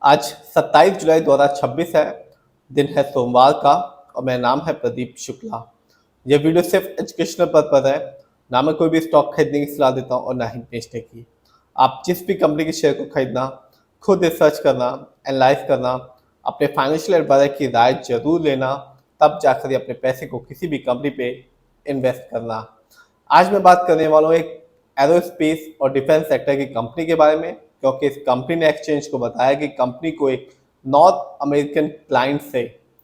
आज 27 जुलाई 2026 है। दिन है सोमवार का और मेरा नाम है प्रदीप शुक्ला। यह वीडियो सिर्फ एजुकेशनल पर्पज है। ना मैं कोई भी स्टॉक खरीदने की सलाह देता हूँ और ना ही बेचने की। आप जिस भी कंपनी के शेयर को खरीदना, खुद रिसर्च करना, एनालाइज करना, अपने फाइनेंशियल एडवाइजर की राय जरूर लेना, तब जाकर अपने पैसे को किसी भी कंपनी पे इन्वेस्ट करना। आज मैं बात करने वाला हूँ एक एरोस्पेस और डिफेंस सेक्टर की कंपनी के बारे में, क्योंकि इस कंपनी ने एक्सचेंज को बताया कि कंपनी को एक नॉर्थ अमेरिकन क्लाइंट से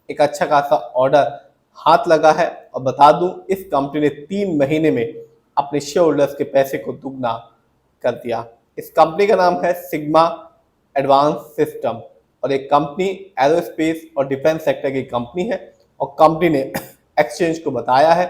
एक अच्छा खासा ऑर्डर हाथ लगा है। और बता दूं, इस कंपनी ने 3 महीने में अपने शेयर होल्डर्स के पैसे को दुगना कर दिया। इस कंपनी का नाम है सिग्मा एडवांस सिस्टम और एक कंपनी एरोस्पेस और डिफेंस सेक्टर की कंपनी है। और कंपनी ने एक्सचेंज को बताया है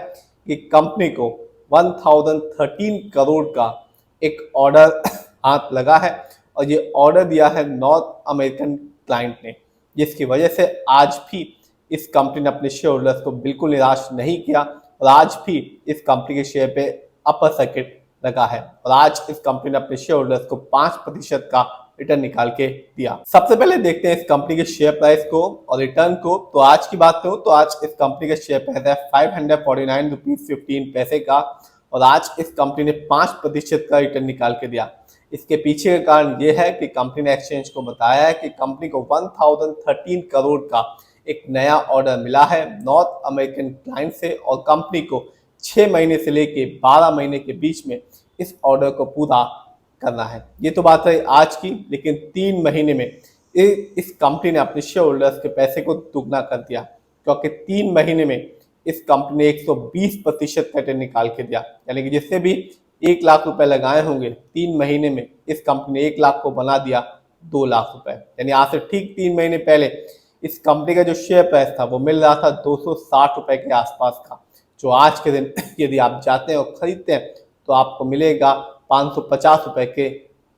कि कंपनी को 1013 करोड़ का एक ऑर्डर हाथ लगा है और ये ऑर्डर दिया है नॉर्थ अमेरिकन क्लाइंट ने, जिसकी वजह से आज भी इस कंपनी ने अपने शेयर होल्डर्स को बिल्कुल निराश नहीं किया और आज भी इस कंपनी के शेयर पे अपर सर्किट लगा है। और आज इस कंपनी ने अपने शेयर होल्डर्स को 5% का रिटर्न निकाल के दिया। सबसे पहले देखते हैं इस कंपनी के शेयर प्राइस को और रिटर्न को। तो आज की बात करूं तो आज इस कंपनी का शेयर प्राइस है 549 रुपीज 15 पैसे का और आज इस कंपनी ने 5% का रिटर्न निकाल के दिया। इसके पीछे का कारण यह है कि कंपनी ने एक्सचेंज को बताया है कि कंपनी को 1013 करोड़ का एक नया ऑर्डर मिला है नॉर्थ अमेरिकन क्लाइंट से और कंपनी को 6 महीने से लेके 12 महीने के बीच में इस ऑर्डर को पूरा करना है। ये तो बात है आज की, लेकिन 3 महीने में इस कंपनी ने अपने शेयर होल्डर्स के पैसे को दुगना कर दिया, क्योंकि 3 महीने में इस कंपनी ने 120% का रिटर्न निकाल के दिया। यानी कि जिससे भी 1 लाख रुपए लगाए होंगे, 3 महीने में इस कंपनी ने 1 लाख को बना दिया 2 लाख रुपए। यानी आज से ठीक 3 महीने पहले इस कंपनी का जो शेयर प्राइस था वो मिल रहा था 260 रुपए के आसपास का, जो आज के दिन यदि आप जाते हैं और खरीदते हैं तो आपको मिलेगा 550 रुपए के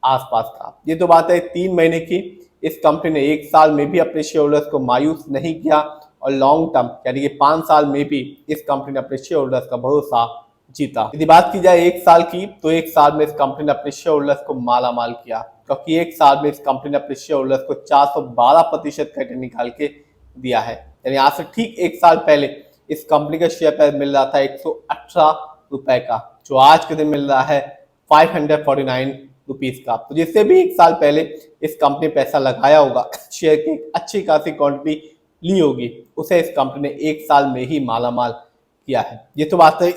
आसपास का। ये तो बात है 3 महीने की। इस कंपनी ने 1 साल में भी अपने शेयर होल्डर्स को मायूस नहीं किया और लॉन्ग टर्म यानी कि 5 साल में भी इस कंपनी ने अपने शेयर होल्डर्स का भरोसा जीता। यदि बात की जाए 1 साल की, तो 1 साल में इस कंपनी ने अपने शेयर होल्डर्स को माला माल किया, क्योंकि 1 साल में इस कंपनी ने अपने शेयर होल्डर्स को 412% का रिटर्न निकाल के दिया है। यानी आज से ठीक 1 साल पहले इस कंपनी का शेयर प्राइस मिल रहा था 118 रुपए का, जो आज के दिन मिल रहा है 549 रुपीज का। तो जिससे भी 1 साल पहले इस कंपनी पैसा लगाया होगा, शेयर की अच्छी खासी क्वांटिटी ली होगी, उसे इस कंपनी ने 1 साल में ही माला माल किया है। ये तो बात है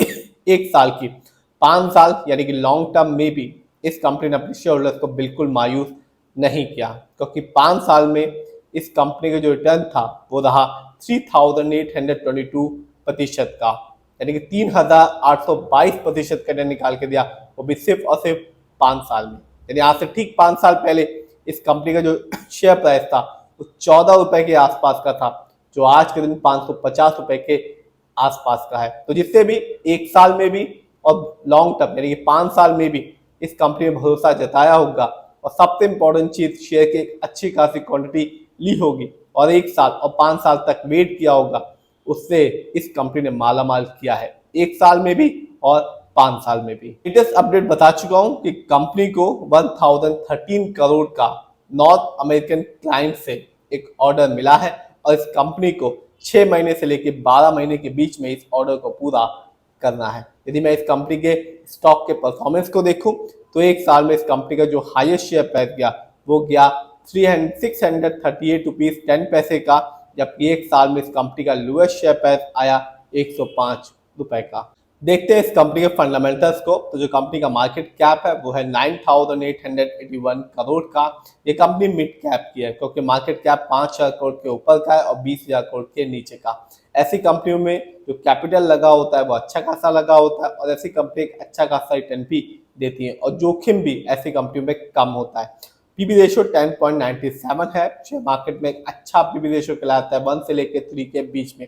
1 साल की। 5 साल यानी कि लॉन्ग टर्म में भी इस कंपनी ने अपने शेयर होल्डर्स को बिल्कुल मायूस नहीं किया, क्योंकि 5 साल में इस कंपनी का जो रिटर्न था वो रहा 3822% का, यानी कि 3822% का रिटर्न निकाल के दिया, वो भी सिर्फ और सिर्फ 5 साल में। यानी आज से ठीक 5 साल पहले इस कंपनी का जो शेयर प्राइस था वो 14 रुपए के आसपास का था, जो आज के दिन 550 रुपए के आसपास का है। तो जिससे भी 1 साल में भी और लॉन्ग टर्म यानी कि 5 साल में भी इस कंपनी में भरोसा जताया होगा और सबसे इंपॉर्टेंट चीज शेयर की एक अच्छी खासी क्वांटिटी ली होगी और 1 साल और 5 साल तक वेट किया होगा, उससे इस कंपनी ने माला माल किया है 1 साल में भी और 5 साल में भी। लेटेस्ट अपडेट बता चुका हूं कि कंपनी को 1013 करोड़ का नॉर्थ अमेरिकन क्लाइंट से एक ऑर्डर मिला है और इस कंपनी को 6 महीने से लेकर 12 महीने के बीच में इस ऑर्डर को पूरा करना है। यदि मैं इस कंपनी के स्टॉक के परफॉर्मेंस को देखूं तो 1 साल में इस कंपनी का जो हाईएस्ट शेयर प्राइस गया वो गया 638 रुपीज 10 पैसे का, जबकि 1 साल में इस कंपनी का लोएस्ट शेयर प्राइस आया 105 रुपए का। देखते हैं इस कंपनी के फंडामेंटल्स को। तो जो कंपनी का मार्केट कैप है वो है 9881 करोड़ का। ये कंपनी मिड कैप की है, क्योंकि मार्केट कैप 5,000 करोड़ के ऊपर का है और 20,000 करोड़ के नीचे का। ऐसी कंपनियों में जो कैपिटल लगा होता है वो अच्छा खासा लगा होता है और ऐसी कंपनी एक अच्छा खासा रिटर्न भी देती है और जोखिम भी ऐसी कंपनियों में कम होता है। पीबी रेशियो 10.97 है। शेयर मार्केट में एक अच्छा पीबी रेशियो कहलाता है 1 से लेकर 3 के बीच में।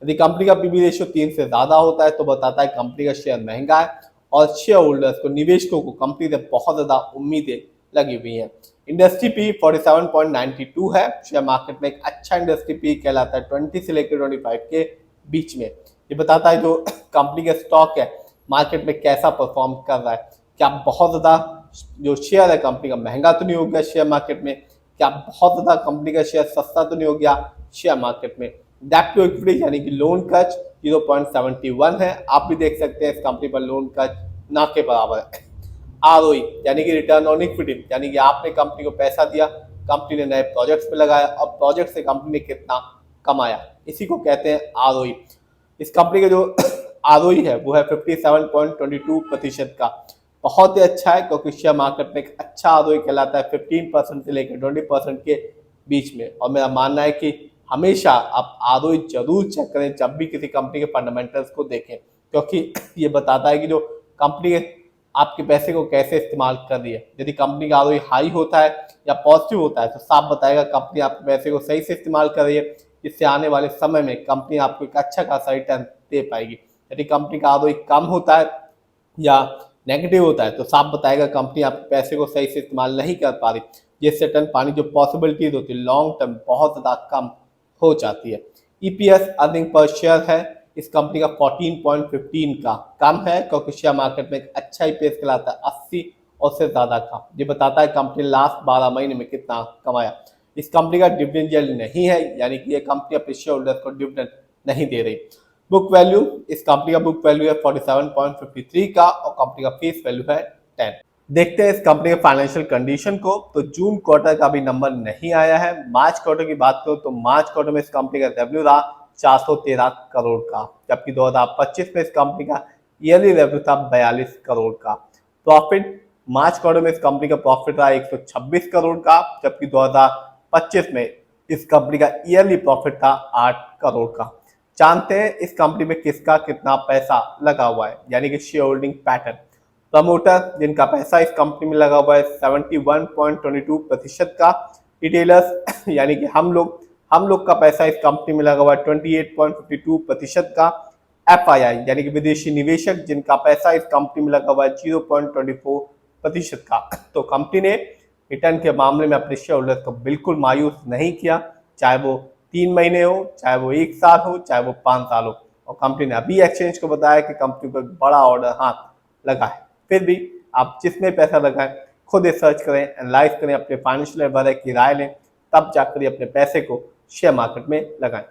यदि कंपनी का पीबी रेशियो 3 से ज्यादा होता है तो बताता है कंपनी का शेयर महंगा है और शेयर होल्डर्स को, निवेशकों को कंपनी से बहुत ज्यादा उम्मीदें लगी हुई हैं। इंडस्ट्री पी 47.92 है। शेयर मार्केट में एक अच्छा इंडस्ट्री पी कहलाता है 20 से लेकर 25 के बीच में। ये बताता है जो कंपनी का स्टॉक है मार्केट में कैसा परफॉर्म कर रहा है, क्या बहुत ज्यादा जो शेयर है कंपनी का महंगा तो नहीं हो गया शेयर मार्केट में, क्या बहुत ज़्यादा कंपनी का शेयर सस्ता तो नहीं हो गया शेयर मार्केट में। डेट टू इक्विटी यानी कि लोन कच 0.71 है। आप भी देख सकते हैं इस कंपनी पर लोन कच ना के बराबर है। आरओई यानी कि रिटर्न ऑन इक्विटी, यानी कि आपने कंपनी को पैसा दिया, कंपनी ने नए प्रोजेक्ट्स में लगाया और प्रोजेक्ट से कंपनी ने कितना कमाया, इसी को कहते हैं आरओई। इस कंपनी का जो आरओई है वो है 57.22% का, बहुत ही अच्छा है क्योंकि शेयर मार्केट में एक अच्छा आरओई कहलाता है 15% से लेकर 20% के बीच में। और मेरा मानना है कि हमेशा आप आरओई जरूर चेक करें जब भी किसी कंपनी के फंडामेंटल्स को देखें, क्योंकि ये बताता है कि जो कंपनी आपके पैसे को कैसे इस्तेमाल कर रही है। यदि कंपनी का आरओई हाई होता है या पॉजिटिव होता है तो साफ बताएगा कंपनी आपके पैसे को सही से इस्तेमाल कर रही है, जिससे आने वाले समय में कंपनी आपको एक अच्छा खासा रिटर्न दे पाएगी। यदि कंपनी का आरओई कम होता है या नेगेटिव होता है तो साफ बताएगा कंपनी आपके पैसे को सही से इस्तेमाल नहीं कर पा रही, जिससे टर्न पानी जो पॉसिबिलिटीज होती है लॉन्ग टर्म बहुत ज़्यादा कम हो जाती है। ईपीएस अर्निंग पर शेयर है इस कंपनी का 14.15 का, कम है क्योंकि शेयर मार्केट में एक अच्छा ईपीएस कहलाता है 80 और से ज़्यादा का। ये बताता है कंपनी ने लास्ट 12 महीने में कितना कमाया। इस कंपनी का डिविडेंड यील्ड नहीं है, यानी कि ये कंपनी अपने शेयर होल्डर्स को डिविडेंड नहीं दे रही। बुक वैल्यू, इस कंपनी का बुक वैल्यू है 47.53 का और कंपनी का फेस वैल्यू है 10। देखते हैं इस कंपनी के फाइनेंशियल कंडीशन को। तो जून क्वार्टर का भी नंबर नहीं आया है। मार्च क्वार्टर की बात करो तो मार्च क्वार्टर में इस कंपनी का रेवेन्यू रहा 413 करोड़ का, जबकि 2025 में इस कंपनी का ईयरली रेवेन्यू था 42 करोड़ का। प्रॉफिट, मार्च क्वार्टर में इस कंपनी का प्रॉफिट रहा 126 करोड़ का, जबकि 2025 में इस कंपनी का ईयरली प्रॉफिट था 8 करोड़ का। जानते हैं इस कंपनी में किसका कितना पैसा लगा हुआ है, यानी कि शेयर होल्डिंग पैटर्न। प्रमोटर जिनका पैसा इस कंपनी में लगा हुआ है 71.22% का। रिटेलर्स यानी कि हम लोग का पैसा इस कंपनी में लगा हुआ है 28.52% का। एफआईआई यानी कि विदेशी निवेशक जिनका पैसा इस कंपनी में लगा हुआ है 0.24% का। तो कंपनी ने रिटर्न के मामले में अपने शेयर होल्डर्स को बिल्कुल मायूस नहीं किया, चाहे वो 3 महीने हो, चाहे वो 1 साल हो, चाहे वो 5 साल हो। और कंपनी ने अभी एक्सचेंज को बताया कि कंपनी को एक बड़ा ऑर्डर हाथ लगा है। फिर भी आप जिसमें पैसा लगाएं खुद सर्च करें, एनालाइज करें, अपने फाइनेंशियल एडवाइजर की राय लें, तब जाकर अपने पैसे को शेयर मार्केट में लगाएं।